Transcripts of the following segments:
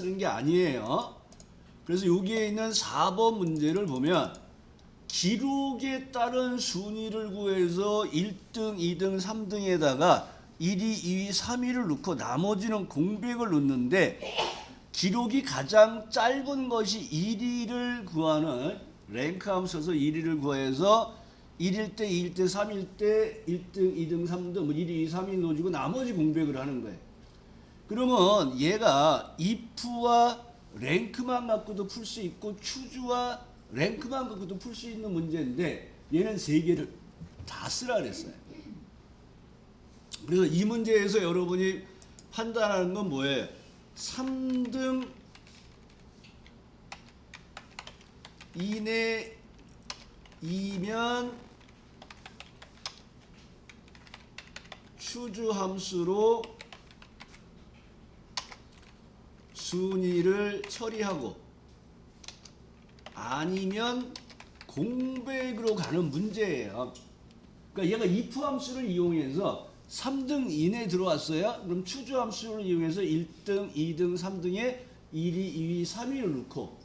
쓰는 게 아니에요. 그래서 여기에 있는 4번 문제를 보면 기록에 따른 순위를 구해서 1등, 2등, 3등에다가 1위, 2위, 3위를 넣고 나머지는 공백을 넣는데 기록이 가장 짧은 것이 1위를 구하는 랭크 함수에서 1위를 구해서 1일 때, 2일 때, 3일 때 1등, 2등, 3등, 뭐 1위, 2위, 3위 넣어주고 나머지 공백을 하는 거예요. 그러면 얘가 if와 랭크만 갖고도 풀 수 있고 추주와 랭크만 갖고도 풀 수 있는 문제인데 얘는 세 개를 다 쓰라 그랬어요. 그래서 이 문제에서 여러분이 판단하는 건 뭐예요? 3등 이내이면 추주 함수로 순위를 처리하고 아니면 공백으로 가는 문제예요. 그러니까 얘가 if 함수를 이용해서 3등 이내에 들어왔어요. 그럼 추주 함수를 이용해서 1등, 2등, 3등에 1위, 2위, 3위를 넣고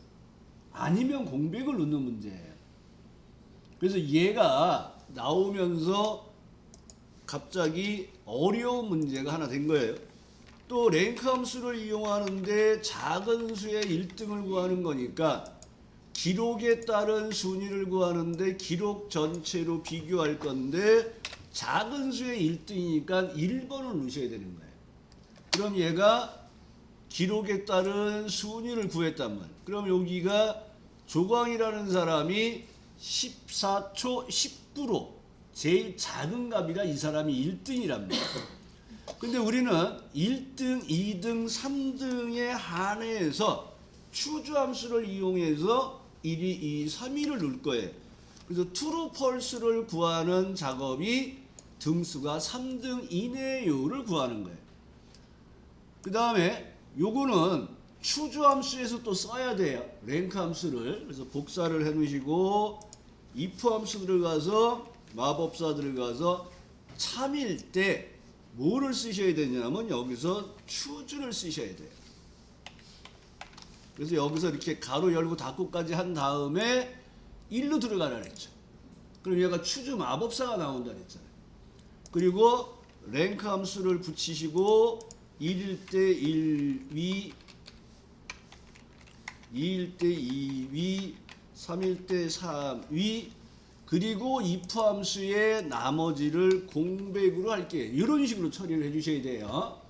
아니면 공백을 넣는 문제예요. 그래서 얘가 나오면서 갑자기 어려운 문제가 하나 된 거예요. 또 랭크 함수를 이용하는데 작은 수의 1등을 구하는 거니까 기록에 따른 순위를 구하는데 기록 전체로 비교할 건데 작은 수의 1등이니까 1번을 넣으셔야 되는 거예요. 그럼 얘가 기록에 따른 순위를 구했단 말이에요. 그럼 여기가 조광이라는 사람이 14초 19로 제일 작은 값이라 이 사람이 1등이란 말이에요. 근데 우리는 1등, 2등, 3등에 한해서 추주함수를 이용해서 1위, 2위, 3위를 넣을 거예요. 그래서 true, false를 구하는 작업이 등수가 3등 이내요를 구하는 거예요. 그 다음에 요거는 추주함수에서 또 써야 돼요. 랭크 함수를. 그래서 복사를 해 놓으시고 if 함수 들어가서 마법사 들어가서 참일 때 뭐를 쓰셔야 되냐면 여기서 추주를 쓰셔야 돼요. 그래서 여기서 이렇게 가로 열고 닫고까지 한 다음에 1로 들어가라 그랬죠. 그럼 얘가 추주 마법사가 나온다 그랬잖아요. 그리고 랭크 함수를 붙이시고 1일 때 1위, 2일 때 2위, 3일 때 3위, 그리고 if 함수의 나머지를 공백으로 할게요. 이런 식으로 처리를 해주셔야 돼요.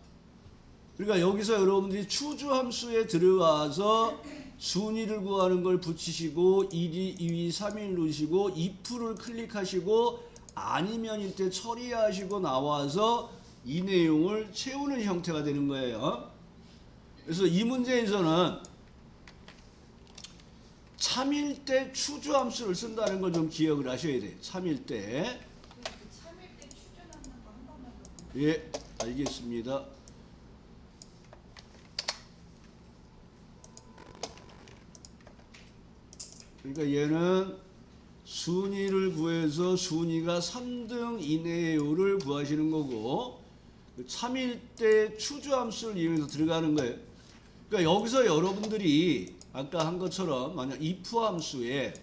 그러니까 여기서 여러분들이 추주 함수에 들어가서 순위를 구하는 걸 붙이시고 1위, 2위, 3위 누르시고 if를 클릭하시고 아니면일 때 처리하시고 나와서 이 내용을 채우는 형태가 되는 거예요. 그래서 이 문제에서는 참일 때 추주 함수를 쓴다는 걸 좀 기억을 하셔야 돼요. 참일 때. 참일 때 추준하는 거 한 번만 더. 예, 알겠습니다. 그러니까 얘는 순위를 구해서 순위가 3등 이내요를 구하시는 거고 참일 때 추주 함수를 이용해서 들어가는 거예요. 그러니까 여기서 여러분들이 아까 한 것처럼 만약 if 함수에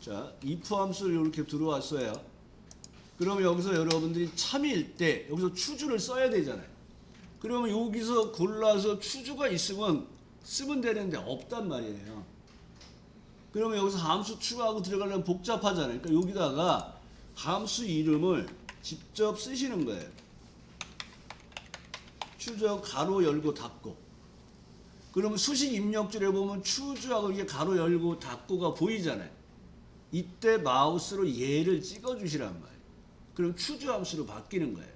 자 if 함수를 이렇게 들어왔어요. 그러면 여기서 여러분들이 참일 때 여기서 추주를 써야 되잖아요. 그러면 여기서 골라서 추주가 있으면 쓰면 되는데 없단 말이에요. 그러면 여기서 함수 추가하고 들어가려면 복잡하잖아요. 그러니까 여기다가 함수 이름을 직접 쓰시는 거예요. 추적 가로 열고 닫고. 그러면 수식 입력줄에 보면 추주하고 이게 가로 열고 닫고가 보이잖아요. 이때 마우스로 얘를 찍어주시란 말이에요. 그럼 추주 함수로 바뀌는 거예요.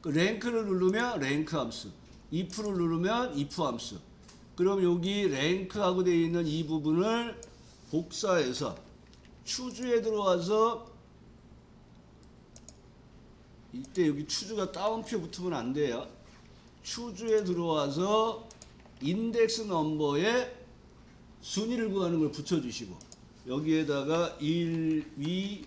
그 랭크를 누르면 랭크 함수, if를 누르면 if 함수. 그럼 여기 랭크하고 되어 있는 이 부분을 복사해서 추주에 들어와서 이때 여기 추주가 따옴표 붙으면 안 돼요. 추주에 들어와서 인덱스 넘버에 순위를 구하는 걸 붙여주시고 여기에다가 1위,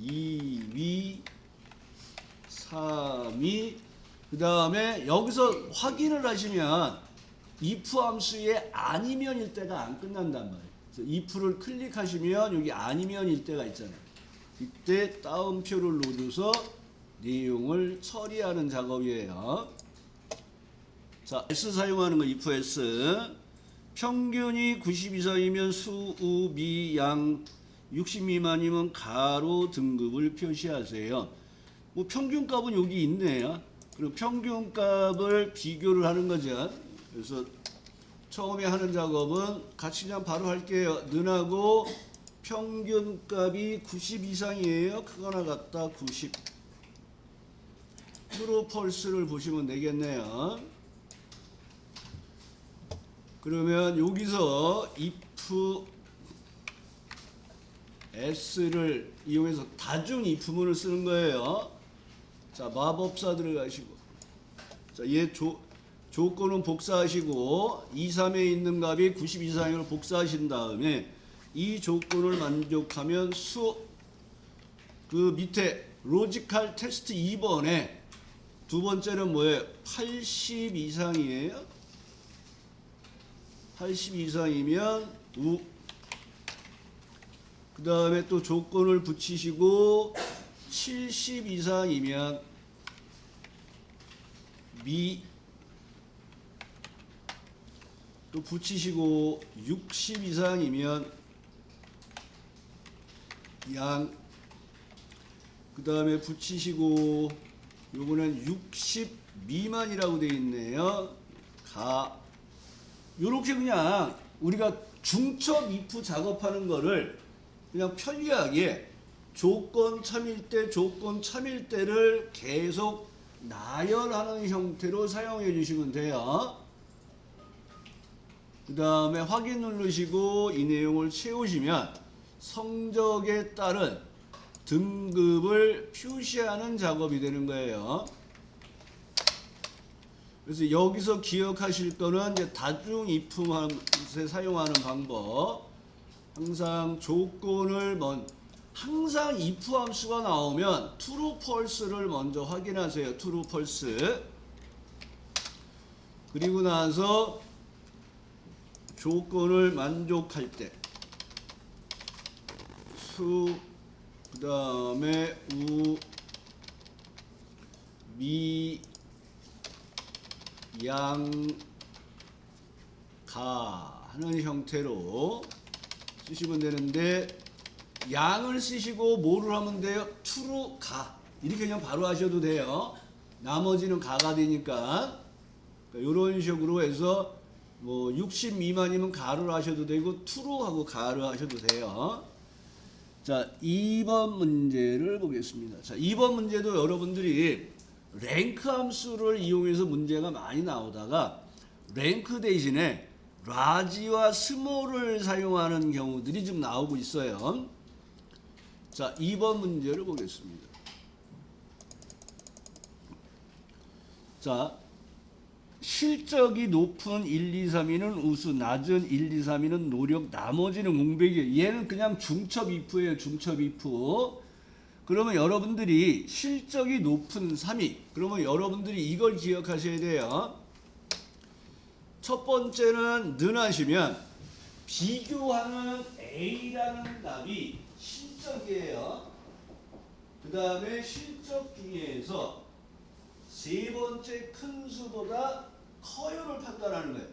2위, 3위 그 다음에 여기서 확인을 하시면 if 함수에 아니면일 때가 안 끝난단 말이에요. 그래서 if를 클릭하시면 여기 아니면일 때가 있잖아요. 이때 따옴표를 눌러서 내용을 처리하는 작업이에요. 자, S 사용하는 거 if S. 평균이 90 이상이면 수, 우, 미, 양 60 미만이면 가로 등급을 표시하세요. 뭐 평균값은 여기 있네요. 그리고 평균값을 비교를 하는 거죠. 그래서 처음에 하는 작업은 같이 그냥 바로 할게요. 는하고 평균값이 90 이상이에요. 크거나 같다 90. 트루 펄스를 보시면 되겠네요. 그러면 여기서 if s를 이용해서 다중 if문을 쓰는 거예요. 자, 마법사 들어가시고, 자, 얘 조건은 복사하시고 2, 3에 있는 값이 90 이상을 복사하신 다음에 이 조건을 만족하면 그 밑에 로지컬 테스트 2번에 두 번째는 뭐예요? 80 이상이에요. 80 이상이면 우. 그 다음에 또 조건을 붙이시고 70 이상이면 미. 또 붙이시고 60 이상이면 양. 그 다음에 붙이시고 요거는 60 미만이라고 되어 있네요. 가. 요렇게 그냥 우리가 중첩 if 작업하는 거를 그냥 편리하게 조건 참일 때를 계속 나열하는 형태로 사용해 주시면 돼요. 그 다음에 확인 누르시고 이 내용을 채우시면 성적에 따른 등급을 표시하는 작업이 되는 거예요. 그래서 여기서 기억하실 거는 이제 다중 if에 사용하는 방법. 항상 조건을 항상 if 함수가 나오면 true, false를 먼저 확인하세요. true, false. 그리고 나서 조건을 만족할 때 수, 그 다음에 우, 미, 양, 가 하는 형태로 쓰시면 되는데, 양을 쓰시고 뭐를 하면 돼요? true, 가 이렇게 그냥 바로 하셔도 돼요. 나머지는 가가 되니까. 이런 식으로 해서 뭐 60 미만이면 가를 하셔도 되고 true하고 가를 하셔도 돼요. 자, 2번 문제를 보겠습니다. 자, 2번 문제도 여러분들이 랭크 함수를 이용해서 문제가 많이 나오다가 랭크 대신에 라지와 스몰을 사용하는 경우들이 좀 나오고 있어요. 자, 2번 문제를 보겠습니다. 자, 실적이 높은 1, 2, 3위는 우수, 낮은 1, 2, 3위는 노력, 나머지는 공백이에요. 얘는 그냥 중첩 if예요. 중첩 if. 그러면 여러분들이 실적이 높은 3위. 그러면 여러분들이 이걸 기억하셔야 돼요. 첫 번째는 는 하시면 비교하는 A라는 값이 실적이에요. 그 다음에 실적 중에서 세 번째 큰 수보다 커요를 판단하는 거예요.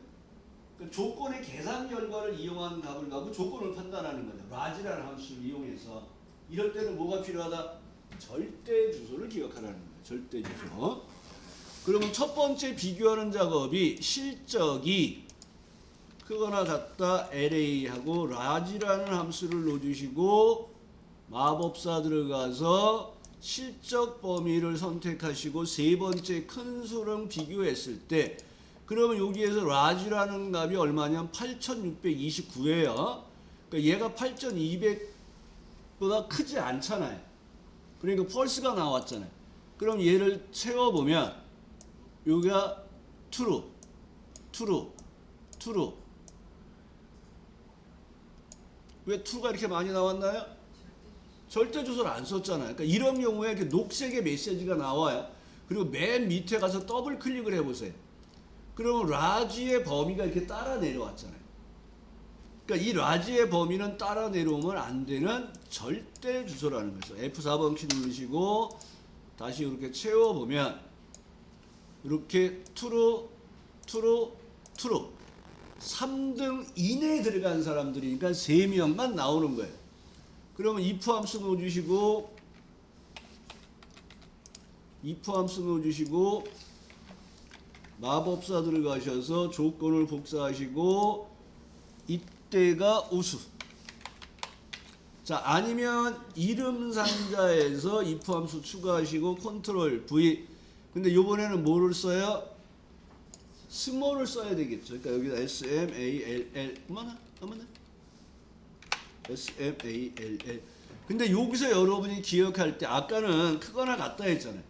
그 조건의 계산 결과를 이용한 값을 가지고 조건을 판단하는 거죠. 라지라는 함수를 이용해서. 이럴 때는 뭐가 필요하다? 절대 주소를 기억하라는 거예요. 절대 주소. 그러면 첫 번째 비교하는 작업이 실적이 크거나 같다 LA하고 라지라는 함수를 넣어주시고 마법사 들어가서 실적 범위를 선택하시고 세 번째 큰 수랑 비교했을 때, 그러면 여기에서 라지라는 값이 얼마냐면 8629예요. 그러니까 얘가 8200보다 크지 않잖아요. 그러니까 펄스가 나왔잖아요. 그럼 얘를 채워보면 여기가 true, true, true. 왜 true가 이렇게 많이 나왔나요? 절대 주소를 안 썼잖아요. 그러니까 이런 경우에 이렇게 녹색의 메시지가 나와요. 그리고 맨 밑에 가서 더블 클릭을 해보세요. 그러면 라지의 범위가 이렇게 따라 내려왔잖아요. 그러니까 이 라지의 범위는 따라 내려오면 안 되는 절대 주소라는 거죠. F4번 키 누르시고 다시 이렇게 채워보면 이렇게 true 3등 이내에 들어간 사람들이니까 3명만 나오는 거예요. 그러면 if 함수 넣어주시고 마법사 들어가셔서 조건을 복사하시고 이때가 우수. 자, 아니면 이름 상자에서 if 함수 추가하시고 컨트롤 V. 근데 요번에는 뭐를 써요? 스몰을 써야 되겠죠. 그러니까 여기다 SMALL 어머나 SMALL. 근데 여기서 여러분이 기억할 때 아까는 크거나 같다 했잖아요.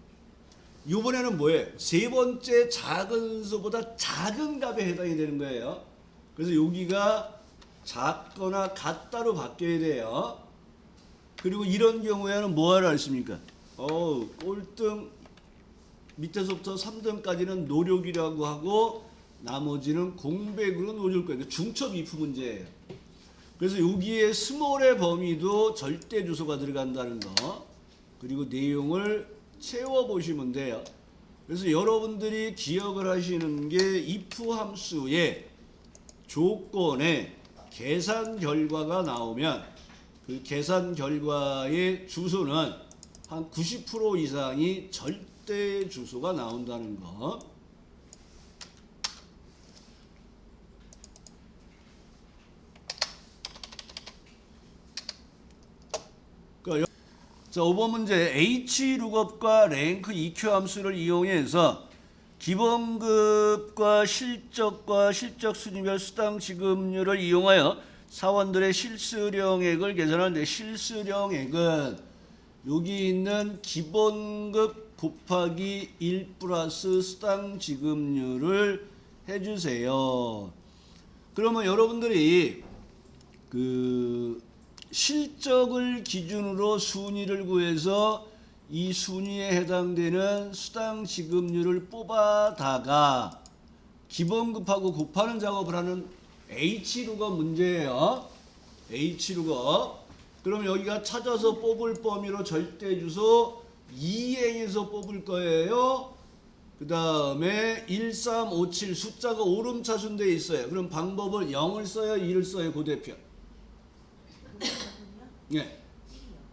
이번에는 뭐예요? 세 번째 작은 수보다 작은 값에 해당이 되는 거예요. 그래서 여기가 작거나 같다로 바뀌어야 돼요. 그리고 이런 경우에는 뭐 하라 했습니까? 꼴등 밑에서부터 3등까지는 노력이라고 하고 나머지는 공백으로 노릴 거예요. 중첩 if 문제예요. 그래서 여기에 스몰의 범위도 절대 주소가 들어간다는 거. 그리고 내용을 채워보시면 돼요. 그래서 여러분들이 기억을 하시는 게 if 함수의 조건에 계산 결과가 나오면 그 계산 결과의 주소는 한 90% 이상이 절대 주소가 나온다는 거. 자, 5번 문제 hlookup과 rank EQ 함수를 이용해서 기본급과 실적과 실적 순위별 수당 지급률을 이용하여 사원들의 실수령액을 계산하는데 실수령액은 여기 있는 기본급 곱하기 1 플러스 수당 지급률을 해주세요. 그러면 여러분들이 그 실적을 기준으로 순위를 구해서 이 순위에 해당되는 수당 지급률을 뽑아다가 기본급하고 곱하는 작업을 하는 H룩업 문제예요. H룩업. 그럼 여기가 찾아서 뽑을 범위로 절대주소 2행에서 뽑을 거예요. 그 다음에 1357 숫자가 오름차순되어 있어요. 그럼 방법을 0을 써요? 2를 써요? 고대표. 네.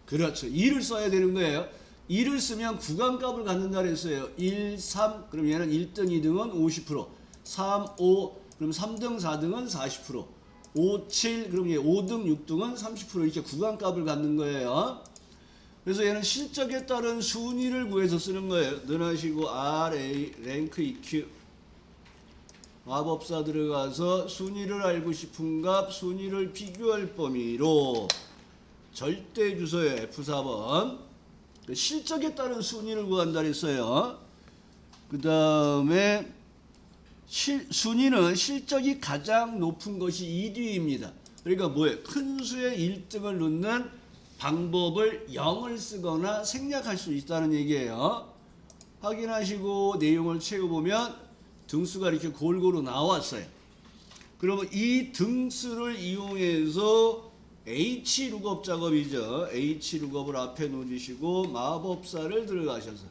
그렇죠. 2를 써야 되는 거예요. 2를 쓰면 구간값을 갖는다 그랬어요. 1, 3 그럼 얘는 1등, 2등은 50%, 3, 5 그럼 3등, 4등은 40%, 5, 7 그럼 얘 5등, 6등은 30% 이렇게 구간값을 갖는 거예요. 그래서 얘는 실적에 따른 순위를 구해서 쓰는 거예요. 넣으시고 RA 랭크 EQ 마법사 들어가서 순위를 알고 싶은 값 순위를 비교할 범위로 절대 주소에 F4번 실적에 따른 순위를 구한다 그랬어요. 그 다음에 순위는 실적이 가장 높은 것이 1위입니다. 그러니까 뭐예요? 큰 수의 1등을 넣는 방법을 0을 쓰거나 생략할 수 있다는 얘기예요. 확인하시고 내용을 채워보면 등수가 이렇게 골고루 나왔어요. 그러면 이 등수를 이용해서 H룩업 작업이죠. H룩업을 앞에 놓으시고 마법사를 들어가셔서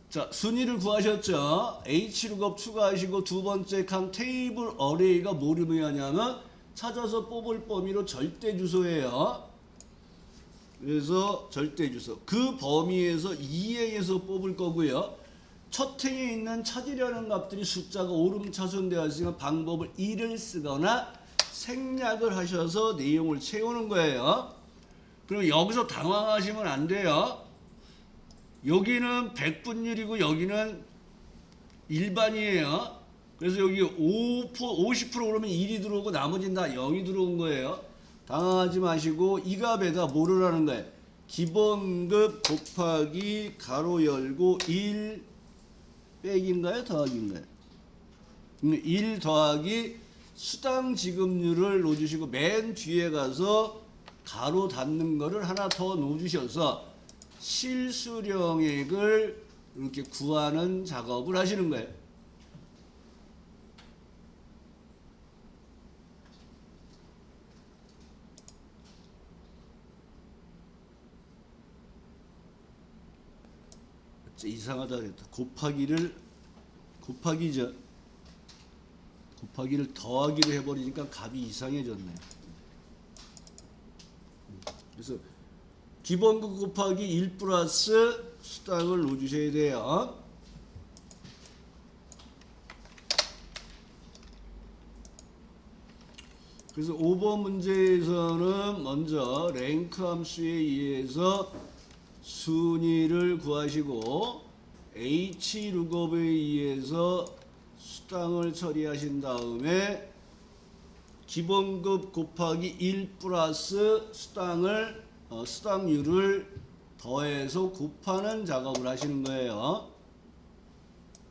자, 순위를 구하셨죠. H룩업 추가하시고 두 번째 칸 테이블 어레이가 뭐를 의미하냐면 찾아서 뽑을 범위로 절대 주소예요. 그래서 절대 주소. 그 범위에서 2행에서 뽑을 거고요. 첫 행에 있는 찾으려는 값들이 숫자가 오름차순되어 있으면 방법을 1을 쓰거나 생략을 하셔서 내용을 채우는 거예요. 그럼 여기서 당황하시면 안 돼요. 여기는 100분율이고 여기는 일반이에요. 그래서 여기 50% 그러면 1이 들어오고 나머지는 다 0이 들어온 거예요. 당황하지 마시고 이 값에다 뭐를 하는 거예요? 기본급 곱하기 가로 열고 1 빼기인가요? 더하기인가요? 1 더하기 수당 지급률을 넣어주시고 맨 뒤에 가서 가로 닫는 거를 하나 더 넣어주셔서 실수령액을 이렇게 구하는 작업을 하시는 거예요. 이상하다 그랬다. 곱하기를 더하기로 해버리니까 값이 이상해졌네. 그래서 기본급 곱하기 1 플러스 수당을 넣어주셔야 돼요. 그래서 5번 문제에서는 먼저 랭크 함수에 의해서 순위를 구하시고 H 룩업에 의해서 수당을 처리하신 다음에 기본급 곱하기 1 플러스 수당률을 더해서 곱하는 작업을 하시는 거예요.